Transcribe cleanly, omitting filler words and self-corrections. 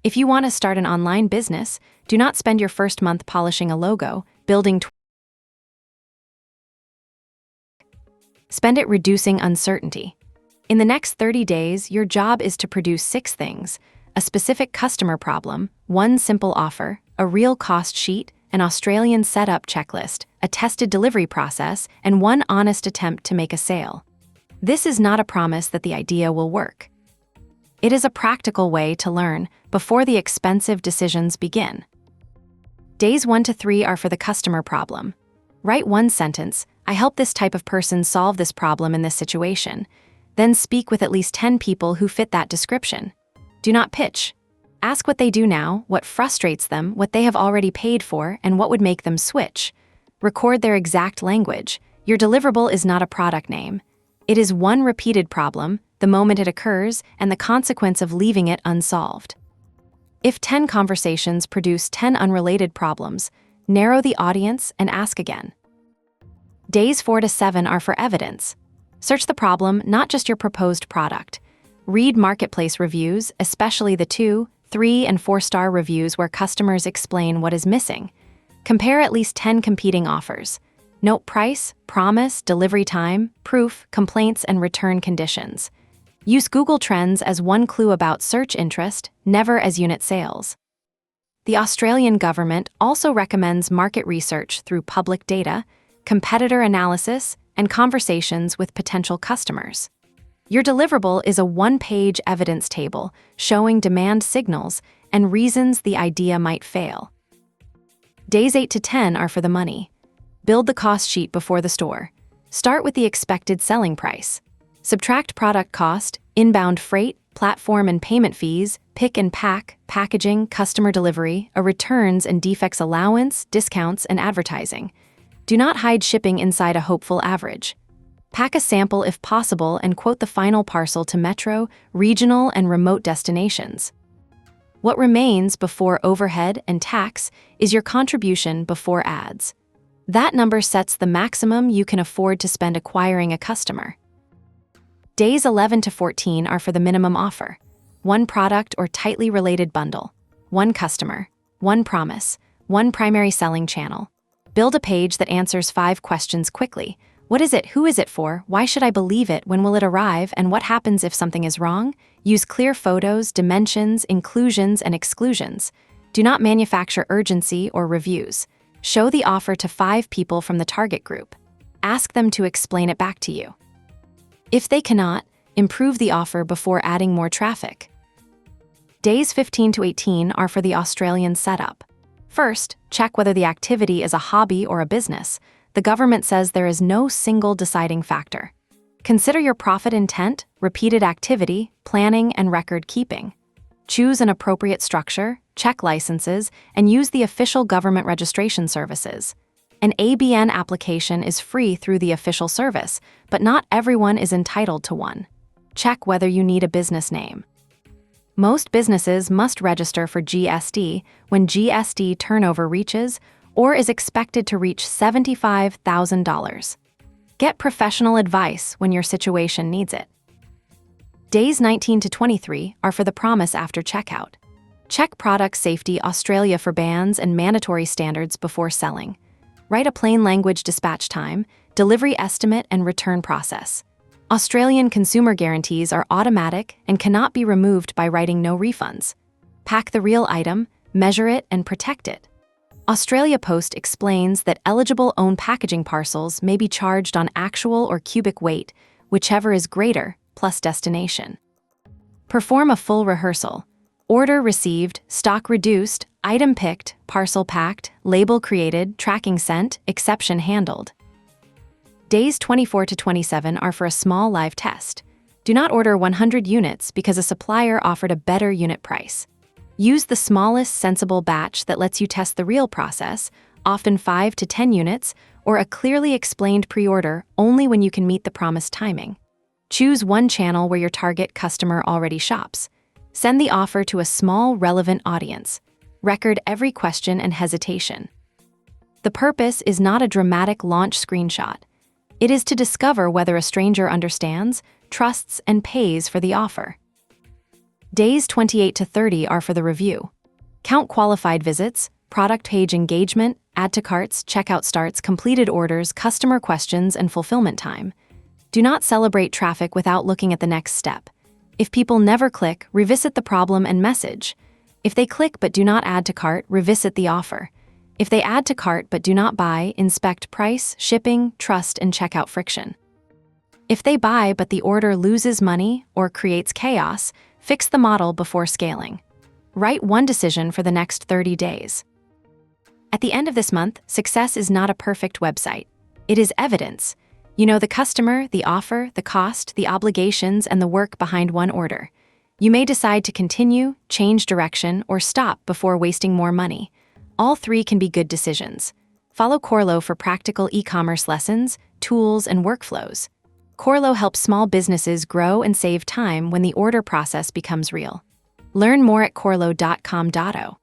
If you want to start an online business, do not spend your first month polishing a logo, spend it reducing uncertainty. In the next 30 days, your job is to produce 6 things: a specific customer problem, 1 simple offer, a real cost sheet, an Australian setup checklist, a tested delivery process, and 1 honest attempt to make a sale. This is not a promise that the idea will work. It is a practical way to learn before the expensive decisions begin. Days 1 to 3 are for the customer problem. Write 1 sentence: I help this type of person solve this problem in this situation. Then speak with at least 10 people who fit that description. Do not pitch. Ask what they do now, what frustrates them, what they have already paid for, and what would make them switch. Record their exact language. Your deliverable is not a product name. It is 1 repeated problem, the moment it occurs, and the consequence of leaving it unsolved. If 10 conversations produce 10 unrelated problems, narrow the audience and ask again. Days 4 to 7 are for evidence. Search the problem, not just your proposed product. Read marketplace reviews, especially the 2, 3, and 4-star reviews where customers explain what is missing. Compare at least 10 competing offers. Note price, promise, delivery time, proof, complaints, and return conditions. Use Google Trends as 1 clue about search interest, never as unit sales. The Australian government also recommends market research through public data, competitor analysis, and conversations with potential customers. Your deliverable is a 1-page evidence table showing demand signals and reasons the idea might fail. Days 8 to 10 are for the money. Build the cost sheet before the store. Start with the expected selling price. Subtract product cost, inbound freight, platform and payment fees, pick and pack, packaging, customer delivery, a returns and defects allowance, discounts, and advertising. Do not hide shipping inside a hopeful average. Pack a sample if possible and quote the final parcel to metro, regional, and remote destinations. What remains before overhead and tax is your contribution before ads. That number sets the maximum you can afford to spend acquiring a customer. Days 11 to 14 are for the minimum offer. 1 product or tightly related bundle. 1 customer. 1 promise. 1 primary selling channel. Build a page that answers 5 questions quickly. What is it? Who is it for? Why should I believe it? When will it arrive? And what happens if something is wrong? Use clear photos, dimensions, inclusions, and exclusions. Do not manufacture urgency or reviews. Show the offer to 5 people from the target group. Ask them to explain it back to you. If they cannot, improve the offer before adding more traffic. Days 15 to 18 are for the Australian setup. First, check whether the activity is a hobby or a business. The government says there is no single deciding factor. Consider your profit intent, repeated activity, planning, and record keeping. Choose an appropriate structure, check licenses, and use the official government registration services. An ABN application is free through the official service, but not everyone is entitled to one. Check whether you need a business name. Most businesses must register for GST when GST turnover reaches or is expected to reach $75,000. Get professional advice when your situation needs it. Days 19 to 23 are for the promise after checkout. Check Product Safety Australia for bans and mandatory standards before selling. Write a plain language dispatch time, delivery estimate, and return process. Australian consumer guarantees are automatic and cannot be removed by writing no refunds. Pack the real item, measure it, and protect it. Australia Post explains that eligible own packaging parcels may be charged on actual or cubic weight, whichever is greater, plus destination. Perform a full rehearsal. Order received, stock reduced, item picked, parcel packed, label created, tracking sent, exception handled. Days 24 to 27 are for a small live test. Do not order 100 units because a supplier offered a better unit price. Use the smallest sensible batch that lets you test the real process, often 5 to 10 units, or a clearly explained pre-order only when you can meet the promised timing. Choose one channel where your target customer already shops. Send the offer to a small, relevant audience. Record every question and hesitation. The purpose is not a dramatic launch screenshot. It is to discover whether a stranger understands, trusts, and pays for the offer. Days 28 to 30 are for the review. Count qualified visits, product page engagement, add to carts, checkout starts, completed orders, customer questions, and fulfillment time. Do not celebrate traffic without looking at the next step. If people never click, revisit the problem and message. If they click but do not add to cart, revisit the offer. If they add to cart but do not buy, inspect price, shipping, trust, and checkout friction. If they buy but the order loses money or creates chaos, fix the model before scaling. Write one decision for the next 30 days. At the end of this month, success is not a perfect website. It is evidence. You know the customer, the offer, the cost, the obligations, and the work behind one order. You may decide to continue, change direction, or stop before wasting more money. All three can be good decisions. Follow Qorlo for practical e-commerce lessons, tools, and workflows. Qorlo helps small businesses grow and save time when the order process becomes real. Learn more at Qorlo.com.au.